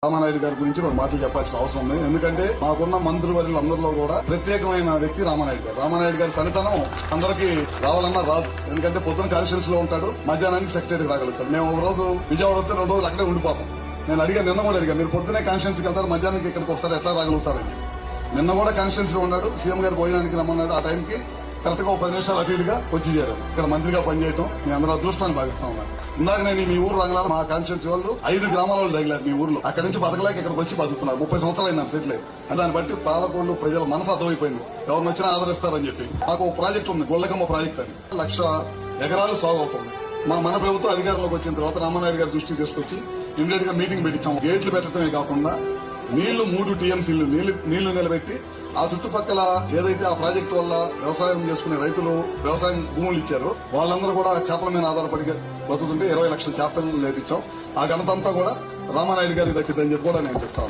రామానాయుడు గారి గురించి రెండు మాటలు చెప్పాల్సిన అవసరం ఉంది. ఎందుకంటే మాకున్న మంత్రివర్యులు అందరిలో కూడా ప్రత్యేకమైన వ్యక్తి రామానాయుడు గారు. రామానాయుడు గారి పనితనం అందరికీ రావాలన్నా రాదు. ఎందుకంటే పొద్దున కాన్స్టిట్యూన్స్ లో ఉంటాడు, మధ్యాహ్నానికి సెక్రటరీకి రాగలుగుతాడు. మేము ఒక రోజు విజయవాడ వస్తే 2 రోజులు అక్కడే ఉండిపోతాం. నేను అడిగా, నిన్న కూడా అడిగా, మీరు పొద్దునే కాన్స్టిట్యూన్సీకి వెళ్తారు, మధ్యాహ్నానికి ఇక్కడికి వస్తారు, ఎట్లా రాగలుగుతారని. నిన్న కూడా కాన్స్టిట్యూన్స్ లో ఉన్నాడు, సీఎం గారు భోజనానికి రమ్మన్నాడు. ఆ టైంకి కరెక్ట్ గా 10 నిమిషాలు అటు ఇటుగా వచ్చి చేరారు. ఇక్కడ మంత్రిగా పనిచేయడం మీ అందరూ అదృష్టాన్ని భావిస్తా ఉన్నాను. ఇందాక నేను మీ ఊరు రంగాల మా కాన్స్టిట్యూన్సీ వాళ్ళు 5 గ్రామాల వాళ్ళు తగిలారు మీ ఊర్లో. అక్కడి నుంచి బతకలేక ఇక్కడికి వచ్చి బతుకుతున్నారు. 30 సంవత్సరాలు అయినారు సెటిల్ అయ్యి. దాన్ని బట్టి పాలకోళ్ళు ప్రజల మనసు అర్థమైపోయింది, ఎవరిని వచ్చినా ఆదరిస్తారని చెప్పి. మాకు ఒక ప్రాజెక్ట్ ఉంది, గొల్లకమ్మ ప్రాజెక్ట్ అని. 1,00,000 ఎకరాలు సాగు అవుతుంది. మన ప్రభుత్వం అధికారంలోకి వచ్చిన తర్వాత రామానాయుడు గారి దృష్టికి తీసుకొచ్చి ఇమీడియట్ గా మీటింగ్ పెట్టించాం. గేట్లు పెట్టడమే కాకుండా నీళ్లు 3 టీఎంసీలు నీళ్లు నిలబెట్టి ఆ చుట్టుపక్కల ఏదైతే ఆ ప్రాజెక్టు వల్ల వ్యవసాయం చేసుకునే రైతులు వ్యవసాయం భూములు ఇచ్చారో వాళ్ళందరూ కూడా చేపల మీద ఆధారపడి బతుకుతుంటే 20 లక్షల చేపలను నేర్పించాం. ఆ ఘనత అంతా కూడా రామానాయుడు గారికి దక్కిందని చెప్పి కూడా నేను చెప్తాను.